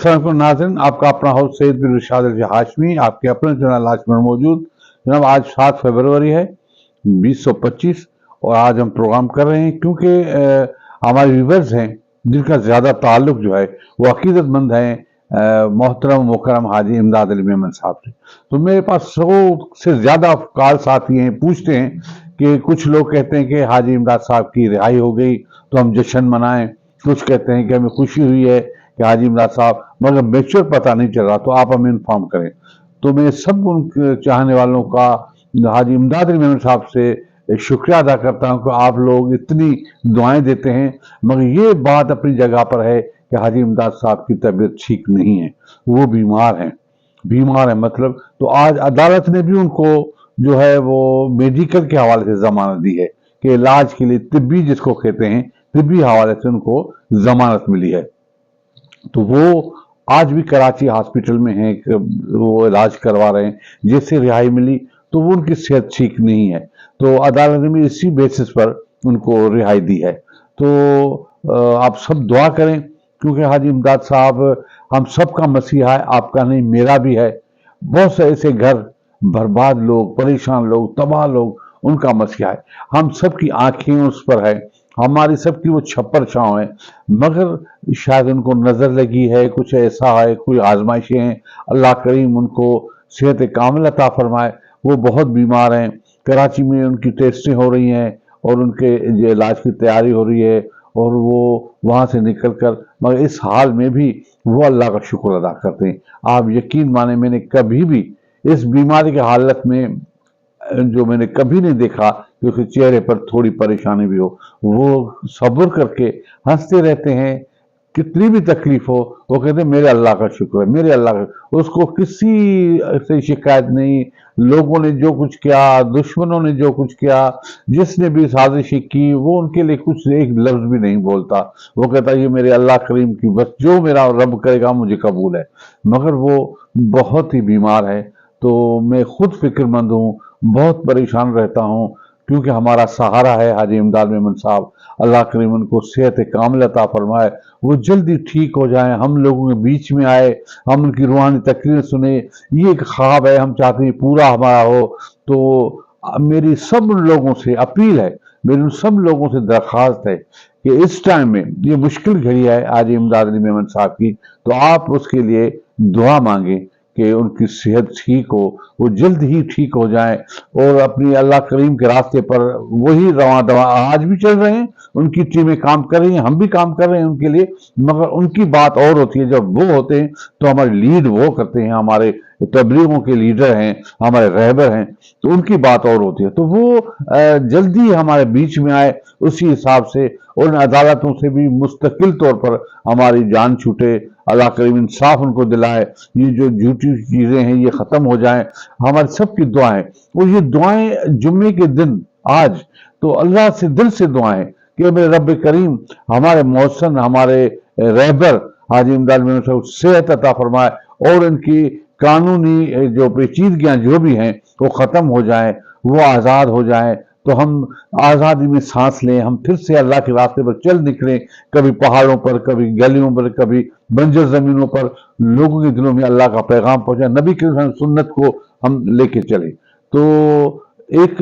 अस्सलाम नाज़रीन, आपका अपना होस्ट सैयद बिन इरशाद अली हाशमी, आपके अपने चैनल आज में मौजूद। जनाब, आज 7 फरवरी है 2025 और आज हम प्रोग्राम कर रहे हैं क्योंकि हमारे व्यूवर्स हैं जिनका ज़्यादा ताल्लुक जो है वो अकीदतमंद हैं मोहतरम मुकरम हाजी इमदाद अली मेमन साहब से। तो मेरे पास 100 से ज़्यादा कॉल्स आती हैं, पूछते हैं कि कुछ लोग कहते हैं कि हाजी इमदाद साहब की रिहाई हो गई तो हम जश्न मनाएं, कुछ कहते हैं कि हमें खुशी हुई है कि हाजी इमदाद साहब, मगर मेच्योर पता नहीं चल रहा, तो आप हमें इन्फॉर्म करें। तो मैं सब उन चाहने वालों का हाजी इमदाद अली मेमन साहब से शुक्रिया अदा करता हूं कि आप लोग इतनी दुआएं देते हैं, मगर ये बात अपनी जगह पर है कि हाजी इमदाद साहब की तबीयत ठीक नहीं है, वो बीमार है मतलब। तो आज अदालत ने भी उनको जो है वो मेडिकल के हवाले से जमानत दी है कि इलाज के लिए, तिब्बी जिसको कहते हैं, तिब्बी हवाले से उनको जमानत मिली है। तो वो आज भी कराची हॉस्पिटल में हैं, वो इलाज करवा रहे हैं। जैसे रिहाई मिली तो वो उनकी सेहत ठीक नहीं है, तो अदालत ने इसी बेसिस पर उनको रिहाई दी है। तो आप सब दुआ करें क्योंकि हाजी इमदाद साहब हम सबका मसीहा है, आपका नहीं मेरा भी है। बहुत से ऐसे घर बर्बाद लोग, परेशान लोग, तबाह लोग, उनका मसीहा है। हम सबकी आंखें उस पर है, हमारी सबकी वो छप्पर छांव है, मगर शायद उनको नजर लगी है, कुछ ऐसा है, कोई आजमाइशें हैं। अल्लाह करीम उनको सेहत कामिल अता फरमाए। वो बहुत बीमार हैं, कराची में उनकी टेस्टें हो रही हैं और उनके इलाज की तैयारी हो रही है और वो वहां से निकल कर, मगर इस हाल में भी वो अल्लाह का शुक्र अदा करते हैं। आप यकीन माने, मैंने कभी भी इस बीमारी की हालत में जो मैंने कभी नहीं देखा कि उसके चेहरे पर थोड़ी परेशानी भी हो। वो सब्र करके हंसते रहते हैं, कितनी भी तकलीफ हो वो कहते हैं मेरे अल्लाह का शुक्र है, मेरे अल्लाह का। उसको किसी से शिकायत नहीं। लोगों ने जो कुछ किया, दुश्मनों ने जो कुछ किया, जिसने भी साजिशी की, वो उनके लिए कुछ एक लफ्ज भी नहीं बोलता। वो कहता है ये मेरे अल्लाह करीम की, बस जो मेरा रब करेगा मुझे कबूल है। मगर वो बहुत ही बीमार है, तो मैं खुद फिक्रमंद हूँ, बहुत परेशान रहता हूँ क्योंकि हमारा सहारा है हाजी इमदाद मेमन साहब। अल्लाह करीम उनको सेहत कामिल अता फरमाए, वो जल्दी ठीक हो जाएं, हम लोगों के बीच में आए, हम उनकी रूहानी तकरीर सुने। ये एक ख्वाब है, हम चाहते हैं पूरा हमारा हो। तो मेरी सब लोगों से अपील है, मेरी उन सब लोगों से दरख्वास्त है कि इस टाइम में ये मुश्किल घड़ी है हाजी इमदाद अली मेमन साहब की, तो आप उसके लिए दुआ मांगे कि उनकी सेहत ठीक हो, वो जल्द ही ठीक हो जाए और अपनी अल्लाह करीम के रास्ते पर वही रवां दवा आज भी चल रहे हैं। उनकी टीमें काम कर रही हैं, हम भी काम कर रहे हैं उनके लिए, मगर उनकी बात और होती है। जब वो होते हैं तो हमारी लीड वो करते हैं, हमारे तबलीगों के लीडर हैं, हमारे रहबर हैं, तो उनकी बात और होती है। तो वो जल्दी हमारे बीच में आए, उसी हिसाब से उन अदालतों से भी मुस्तकिल तौर पर हमारी जान छूटे। अल्लाह करीम इंसाफ उनको दिलाए, ये जो झूठी चीजें हैं ये खत्म हो जाएं। हमारी सबकी दुआएं, और ये दुआएं जुम्मे के दिन आज तो अल्लाह से दिल से दुआएं कि मेरे रब करीम हमारे मौसन, हमारे रहबर हाजी इमदाद मेमन साहब सेहत अता फरमाए और इनकी कानूनी जो पेचीदगियां जो भी हैं वो खत्म हो जाए, वो आज़ाद हो जाए, तो हम आज़ादी में सांस लें, हम फिर से अल्लाह के रास्ते पर चल निकलें। कभी पहाड़ों पर, कभी गलियों पर, कभी बंजर जमीनों पर, लोगों के दिलों में अल्लाह का पैगाम पहुंचाए, नबी की सुन्नत को हम लेके चले। तो एक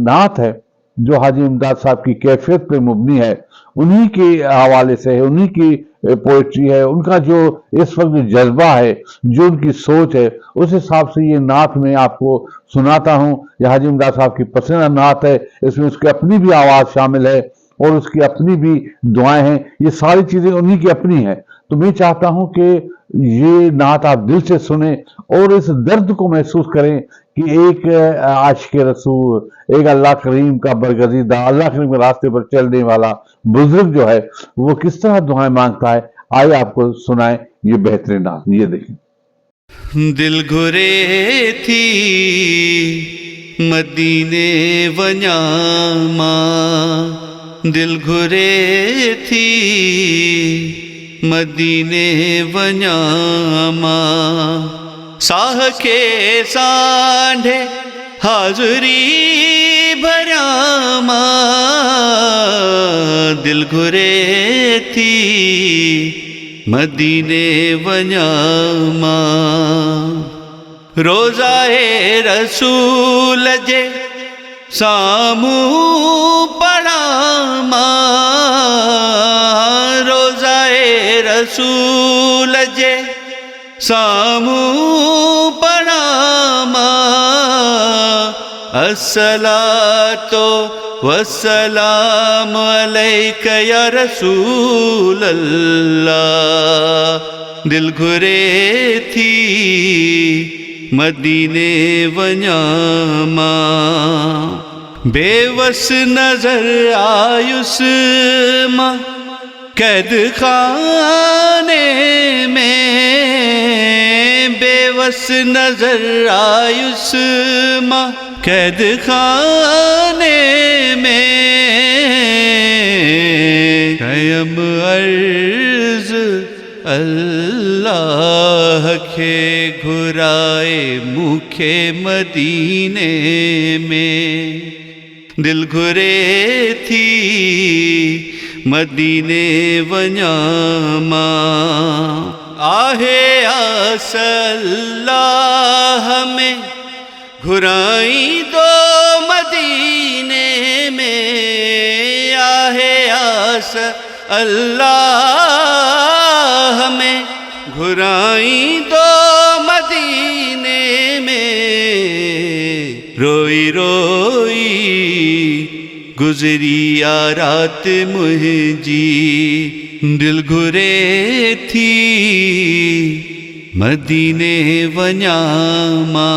नात है जो हाजी इमदाद साहब की कैफियत पे मुबनी है, उन्हीं के हवाले से है, उन्हीं की पोइट्री है, उनका जो इस वक्त जज्बा है, जो उनकी सोच है, उस हिसाब से ये नात मैं आपको सुनाता हूँ। यह हाजी इमदाद साहब की पसंदीदा नात है, इसमें उसकी अपनी भी आवाज शामिल है और उसकी अपनी भी दुआएं हैं, ये सारी चीजें उन्हीं की अपनी हैं। तो मैं चाहता हूं कि ये नात आप दिल से सुने और इस दर्द को महसूस करें कि एक आशिक रसूल, एक अल्लाह करीम का बरगजीदा, अल्लाह करीम के रास्ते पर चलने वाला बुजुर्ग जो है वो किस तरह दुआएं मांगता है। आइए आपको सुनाएं ये बेहतरीन नात, ये देखें। दिल घुरे थी मदीने वन्यामा, दिल घुरे थी मदीने वन्यामा, साह के सांढे हाजरी भरामा, दिल घुरे थी मदीने वञामा रोज़ाए रसूल जे सामूं पढ़ामा रोज़ाए रसूल जे सामूं पढ़ामा अस्सलातो वस्सलाम अलैक या रसूल अल्लाह दिल घुरे थी मदीने वञामा बेवस नजर आयुस मां कैद खाने में बेवस नजर आयुस मां कैद खाने में कयम अर्ज अल्लाह के घुराए मुखे मदीने में दिल घुरे थी मदीने वञामा आहे आस अल्लाह में घुराई दो मदीने में आहे आस अल्लाह में घुराई दो मदीने में रोई रोई गुजरी आ रात मुझी दिल घुरे थी मदीने वञामा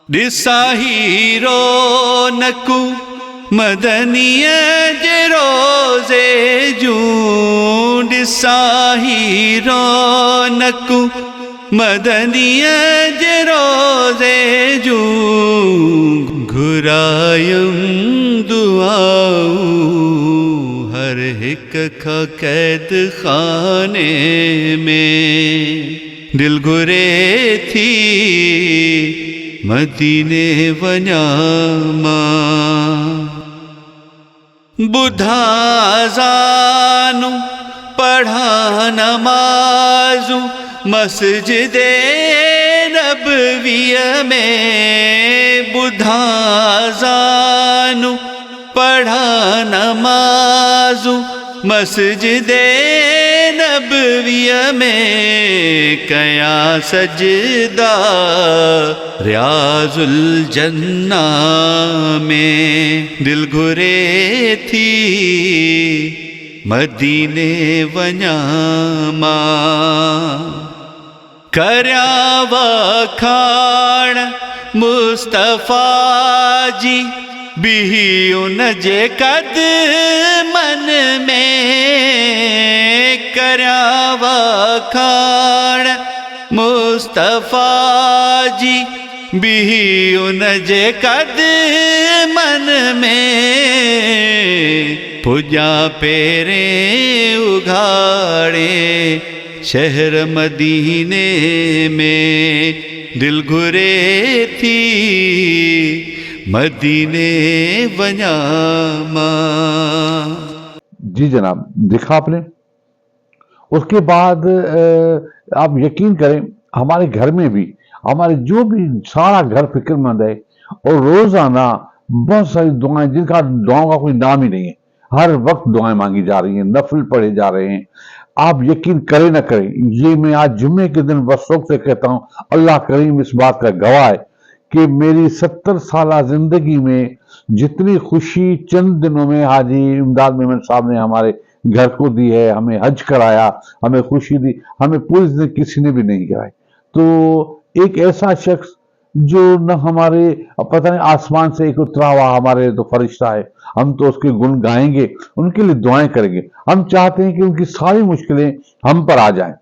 ॾिसा हीरो नकू मदनीअ जे रोज़े जूं ॾिसा हीरो नकू मदनीअ जे रोज़े जूं घुरायुम दुआऊं हर हिक खां कैद खाने में दिल घुरे थी मदीने वञामा बुधा ज़ानू पढ़ा नमाज़ू मस्जिदे नबवीअ में बुधा ज़ानू पढ़ा नमाज़ू मस्जिदे नबवीअ में कया सजदा रियाजुल जन्ना में दिल घुरे थी मदीने वञामा कर्या वखाण मुस्तफ़ा जी बिही उन जे क़दमन में कर्या वखाण मुस्तफ़ा जी बिही उन जे क़दमन में पुॼा पेरें उघाड़े शहर मदीने में दिल घुरे थी मदीने वञामा। जी जनाब, देखा आपने। उसके बाद आप यकीन करें हमारे घर में भी हमारे जो भी सारा घर फिक्रमंद है और रोजाना बहुत सारी दुआएं जिनका दुआओं का कोई नाम ही नहीं है, हर वक्त दुआएं मांगी जा रही हैं, नफल पढ़े जा रहे हैं। आप यकीन करें ना करें, ये मैं आज जुम्मे के दिन बस शौक से कहता हूं, अल्लाह करीम इस बात का गवाह है कि मेरी 70 साल जिंदगी में जितनी खुशी चंद दिनों में हाजी इमदाद मेमन साहब ने हमारे घर को दी है, हमें हज कराया, हमें खुशी दी, हमें पूरी जिंदगी किसी ने भी नहीं कराई। तो एक ऐसा शख्स जो न हमारे पता नहीं आसमान से एक उतरा हुआ हमारे तो फरिश्ता है, हम तो उसके गुण गाएंगे, उनके लिए दुआएं करेंगे। हम चाहते हैं कि उनकी सारी मुश्किलें हम पर आ जाएं,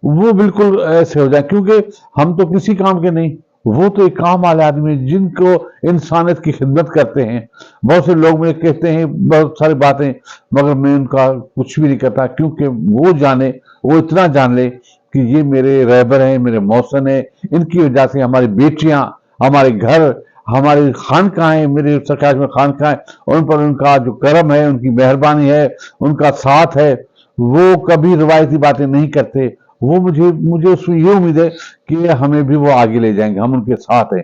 वो बिल्कुल ऐसे हो जाए, क्योंकि हम तो किसी काम के नहीं, वो तो एक काम वाले आदमी जिनको इंसानियत की खिदमत करते हैं। बहुत से लोग मुझे कहते हैं बहुत सारी बातें, मगर मैं उनका कुछ भी नहीं करता, क्योंकि वो जाने, वो इतना जान ले कि ये मेरे रहबर हैं, मेरे मौसन हैं, इनकी वजह से हमारी बेटियां, हमारे घर, हमारी खानकाहें, मेरे सरकार में खानकाहें, उन पर उनका जो करम है, उनकी मेहरबानी है, उनका साथ है, وہ کبھی روایتی باتیں نہیں کرتے. وہ مجھے اس میں یہ امید ہے کہ ہمیں بھی وہ آگے لے جائیں گے، ہم ان کے ساتھ ہیں.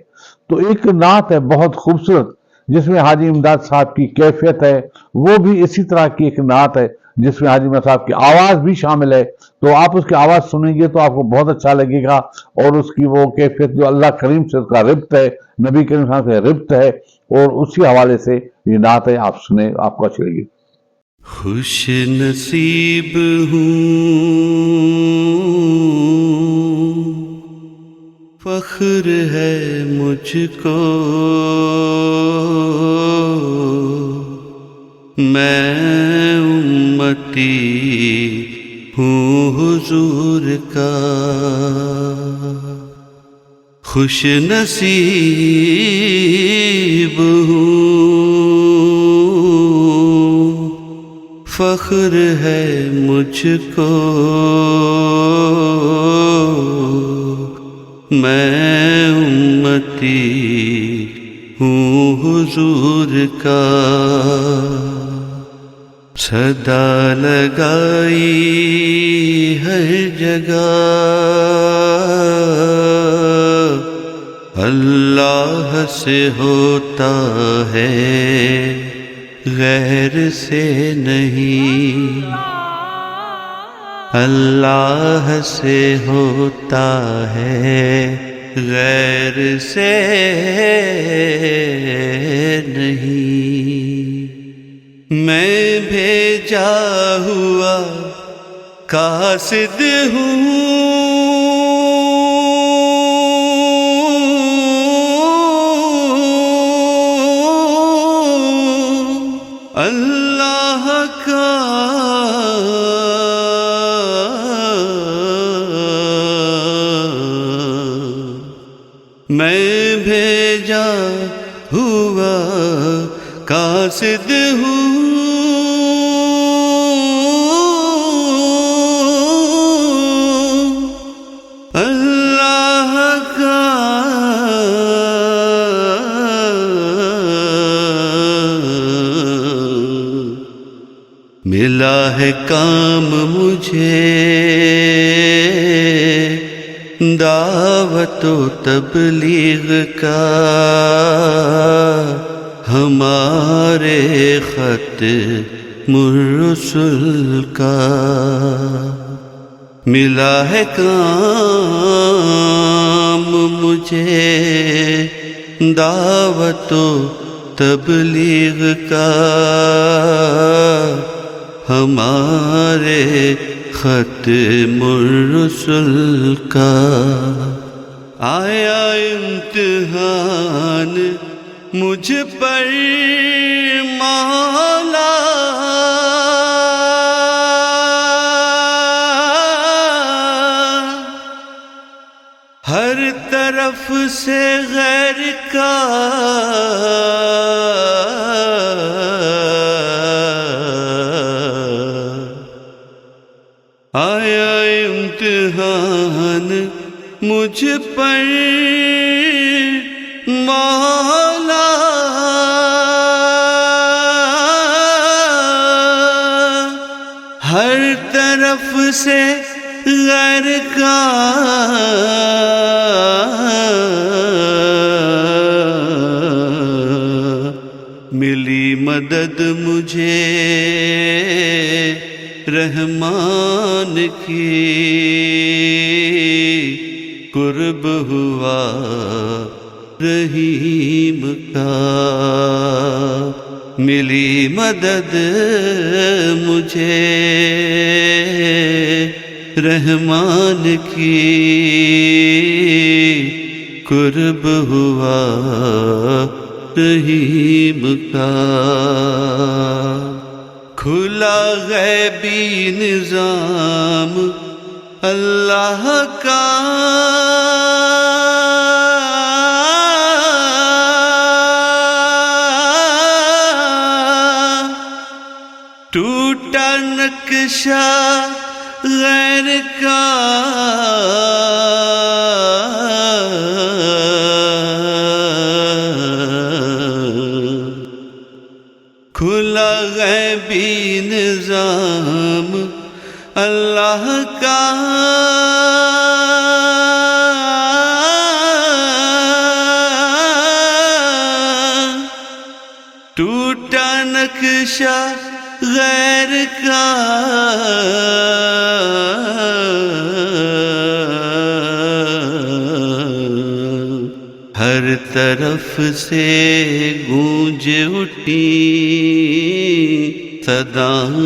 تو ایک نعت ہے بہت خوبصورت جس میں حاجی امداد صاحب کی کیفیت ہے، وہ بھی اسی طرح کی ایک نعت ہے جس میں حاجی امداد صاحب کی آواز بھی شامل ہے. تو آپ اس کی آواز سنیں گے تو آپ کو بہت اچھا لگے گا، اور اس کی وہ کیفیت جو اللہ کریم سے اس کا ربط ہے، نبی کریم صلی اللہ علیہ وسلم سے ربط ہے، اور اسی حوالے سے یہ نعت ہے. آپ سنیں، آپ کو اچھی لگے گی. خوش نصیب ہوں، فخر ہے مجھ کو، میں امتی ہوں حضور کا. خوش نصیب ہوں، فخر ہے مجھ کو، میں امتی ہوں حضور کا. صدا لگائی ہر جگہ اللہ سے ہوتا ہے، غیر سے نہیں. اللہ سے ہوتا ہے، غیر سے نہیں. میں بھیجا ہوا قاصد ہوں، اللہ کا میں بھیجا ہوا قاصد ہوں. اللہ کا ملا ہے کام مجھے، دعوت و تبلیغ کا، ہمارے خط مرسل کا. ملا ہے کام مجھے، دعوت و تبلیغ کا، ہمارے خط مرسل کا. آیا امتحان مجھ پر مولا، ہر طرف سے غیر کا آیا امتحان مجھ پر مولا، ہر طرف سے غیر کا ملی مدد مجھے رحمان کی، قرب ہوا رحیم کا. ملی مدد مجھے رحمان کی، قرب ہوا رحیم کا. کھلا غیبی نظام اللہ کا، ٹوٹا نقشہ غیر کا، کھلا غیبی نظام اللہ کا ٹوٹا نقشہ غیر کا ہر طرف سے گونج اٹھی صدائیں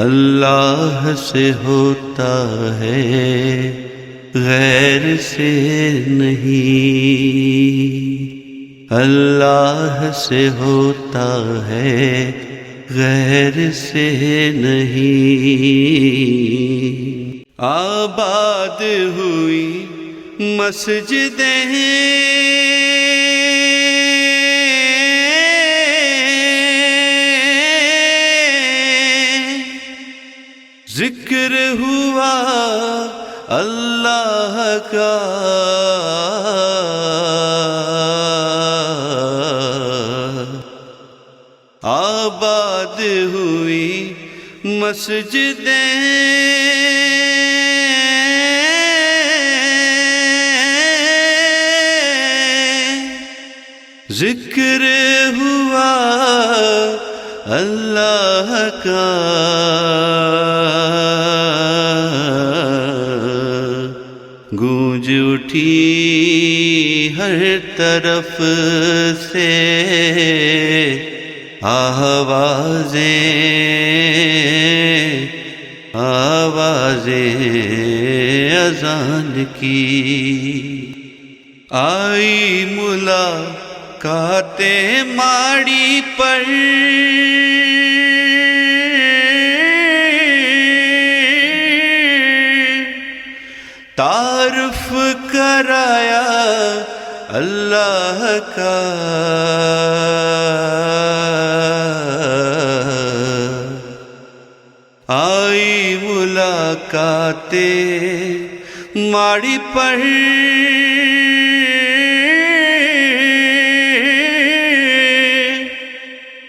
اللہ سے ہوتا ہے غیر سے نہیں، اللہ سے ہوتا ہے غیر سے نہیں۔ آباد ہوئی مسجدیں ذکر ہوا اللہ کا، آباد ہوئی مسجدیں ذکر ہوا اللہ کا، گونج اٹھی ہر طرف سے آوازیں اذان کی، آئی ملاقاتیں ماڑی پر، تعارف کرایا اللہ کا، آئی ملاقاتیں ماڑی پر،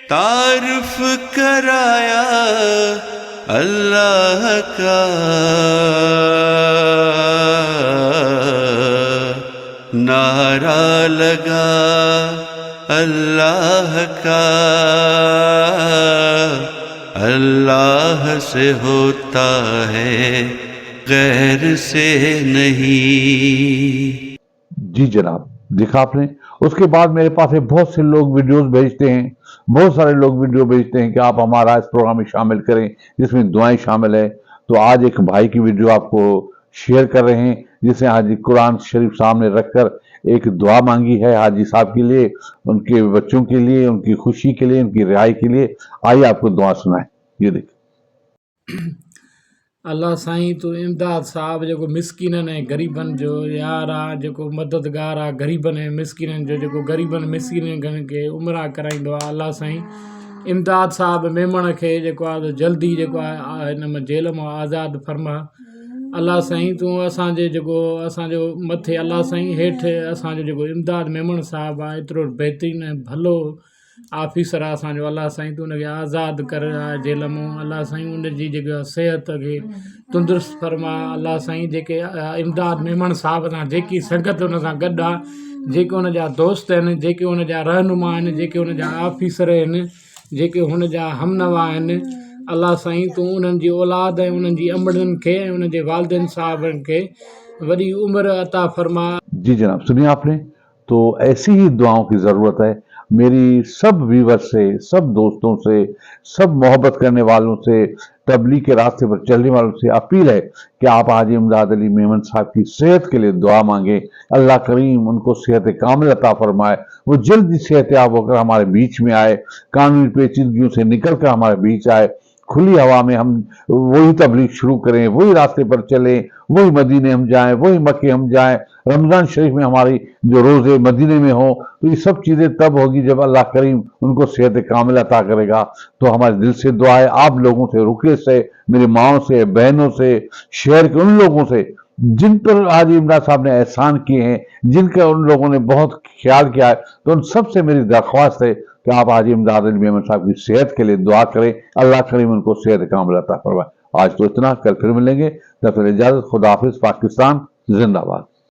تعارف کرایا اللہ کا، نعرہ لگا اللہ کا، اللہ سے ہوتا ہے غیر سے نہیں۔ جی جناب، دیکھا آپ نے۔ اس کے بعد میرے پاس بہت سے لوگ ویڈیوز بھیجتے ہیں، بہت سارے لوگ ویڈیو بھیجتے ہیں کہ آپ ہمارا اس پروگرام میں شامل کریں جس میں دعائیں شامل ہے۔ تو آج ایک بھائی کی ویڈیو آپ کو شیئر کر رہے ہیں جس نے حاجی قرآن شریف سامنے رکھ کر ایک دعا مانگی ہے حاجی صاحب کے لیے، ان کے بچوں کے لیے، ان کی خوشی کے لیے، ان کی رہائی کے لیے۔ آئیے آپ کو دعا سنائیں۔ یہ دیکھ اللہ سائیں تو امداد صاحب جو مسکینن ऐं ग़रीबनि जो यार आहे، जेको मददगार आहे ग़रीबनि ऐं मिसकिननि जो, जेको ग़रीबनि मिसकिननि खे उमराह कराईंदो आहे। अलाह साईं इमदाद साहब मेमण खे जेको आहे जल्दी जेको आहे हिन में जेल मां आज़ादु फरमा। अलाह साईं तूं असांजे जेको असांजो मथे अलाह साईं हेठि असांजो जेको इमदाद मेमण साहब आहे एतिरो बहितरीनु ऐं भलो ऑफिसर आहे असांजो। अलाह साईं तूं हुनखे आज़ादु कर जेल मां। अलाह साईं उनजी जेका सिहत खे तंदुरुस्त फरमा। अलाह साईं जेके इमदाद मेमण साहब सां जेकी संगत हुन सां गॾु आहे, जेके हुनजा दोस्त आहिनि, जेके हुनजा रहनुमा आहिनि, जेके हुनजा ऑफिसर आहिनि, जेके हुनजा हमनवा आहिनि, अलाह साईं तूं उन्हनि जी औलाद ऐं उन्हनि जी अमड़नि खे ऐं उन्हनि जे वालिदनि साहबनि खे वॾी उम्र अता फरमा। जी जनाब، سنی آپ نے۔ تو ایسی ہی دعاؤں کی ضرورت ہے۔ میری سب ویور سے، سب دوستوں سے، سب محبت کرنے والوں سے، تبلیغ کے راستے پر چلنے والوں سے اپیل ہے کہ آپ حاجی امداد علی میمن صاحب کی صحت کے لیے دعا مانگیں۔ اللہ کریم ان کو صحت کامل عطا فرمائے، وہ جلدی صحت یاب ہو کر ہمارے بیچ میں آئے، قانونی پیچیدگیوں سے نکل کر ہمارے بیچ آئے، کھلی ہوا میں ہم وہی تبلیغ شروع کریں، وہی راستے پر چلیں، وہی مدینے ہم جائیں، وہی مکے ہم جائیں، رمضان شریف میں ہماری جو روزے مدینے میں ہوں۔ تو یہ سب چیزیں تب ہوگی جب اللہ کریم ان کو صحت کامل عطا کرے گا۔ تو ہمارے دل سے دعا ہے آپ لوگوں سے، رکے سے، میری ماؤں سے، بہنوں سے، شہر کے ان لوگوں سے جن پر حاجی امداد صاحب نے احسان کیے ہیں، جن کا ان لوگوں نے بہت خیال کیا ہے، تو ان سب سے میری درخواست ہے کہ آپ حاجی امداد علی میمن صاحب کی صحت کے لیے دعا کریں، اللہ کریم ان کو صحت کاملہ عطا فرمائے۔ آج تو اتنا، کل پھر ملیں گے، تب تک اجازت، خدا حافظ، پاکستان زندہ باد۔